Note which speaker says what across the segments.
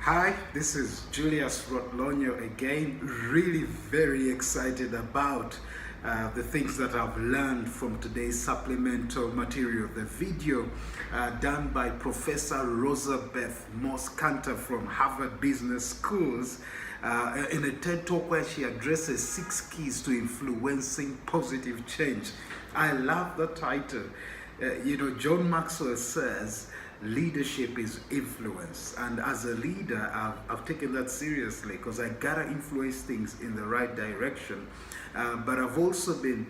Speaker 1: Hi, this is Julius Rotlonyo again. Really very excited about the things that I've learned from today's supplemental material. The video done by Professor Rosabeth Moss-Kanter from Harvard Business Schools in a TED Talk where she addresses 6 keys to influencing positive change. I love the title. John Maxwell says, leadership is influence, and as a leader I've taken that seriously because I gotta influence things in the right direction, but I've also been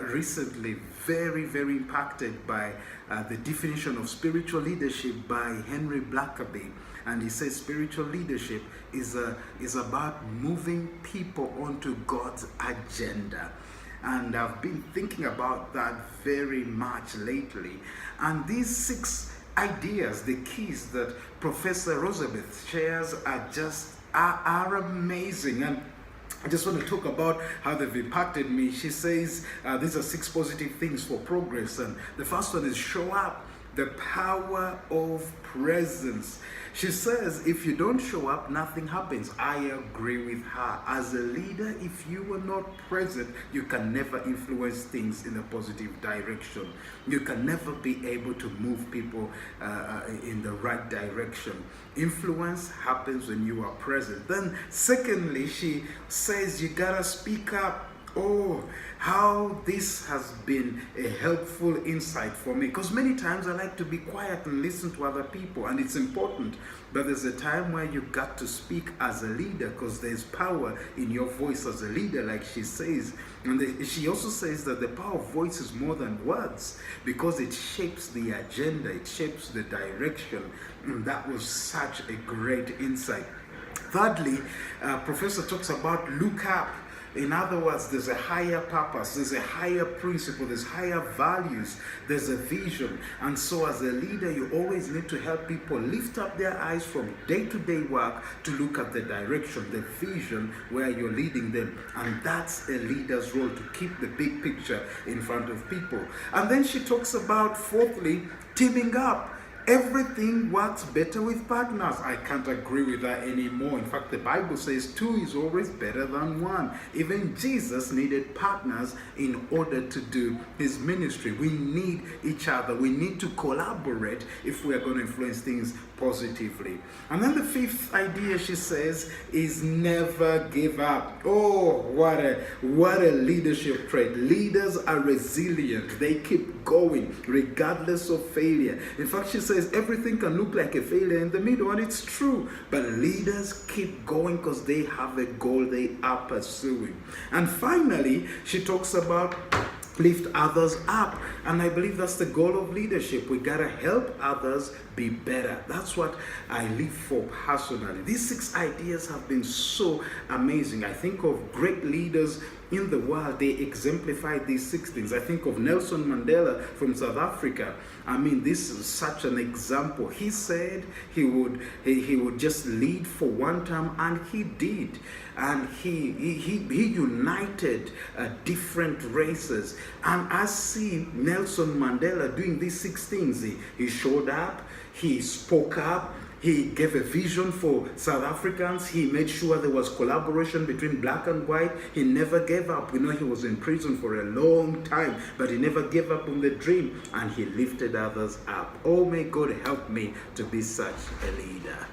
Speaker 1: recently very impacted by the definition of spiritual leadership by Henry Blackaby, and he says spiritual leadership is about moving people onto God's agenda. And I've been thinking about that very much lately, and these 6 ideas, the keys that Professor Rosabeth shares are amazing. And I just want to talk about how they've impacted me. She says these are 6 positive things for progress, and the first one is show up. The power of presence. She says if you don't show up, nothing happens. I agree with her. As a leader, if you are not present, you can never influence things in a positive direction. You can never be able to move people in the right direction. Influence happens when you are present. Then secondly, she says you gotta speak up. Oh, how this has been a helpful insight for me, because many times I like to be quiet and listen to other people, and it's important, but there's a time where you got to speak as a leader, because there's power in your voice as a leader, like she says. And she also says that the power of voice is more than words, because it shapes the agenda, it shapes the direction. And that was such a great insight. Thirdly, Professor talks about look up. In other words, there's a higher purpose, there's a higher principle, there's higher values, there's a vision. And so as a leader, you always need to help people lift up their eyes from day-to-day work to look at the direction, the vision where you're leading them. And that's a leader's role, to keep the big picture in front of people. And then she talks about, fourthly, teaming up. Everything works better with partners. I can't agree with that anymore. In fact, the Bible says 2 is always better than 1. Even Jesus needed partners in order to do his ministry. We need each other. We need to collaborate if we are going to influence things positively. And then the 5th idea, she says, is never give up. Oh, what a leadership trait. Leaders are resilient. They keep going regardless of failure. In fact, she says everything can look like a failure in the middle, and it's true, but leaders keep going because they have a goal they are pursuing. And finally, she talks about lift others up, and I believe that's the goal of leadership. We gotta help others be better. That's what I live for personally. These 6 ideas have been so amazing. I think of great leaders in the world, they exemplify these 6 things. I think of Nelson Mandela from South Africa. I mean, this is such an example. He said he would just lead for 1 term, and he did. And he united different races. And I see Nelson Mandela doing these 6 things. He showed up, he spoke up, he gave a vision for South Africans. He made sure there was collaboration between black and white. He never gave up. We know he was in prison for a long time, but he never gave up on the dream, and he lifted others up. Oh, may God help me to be such a leader.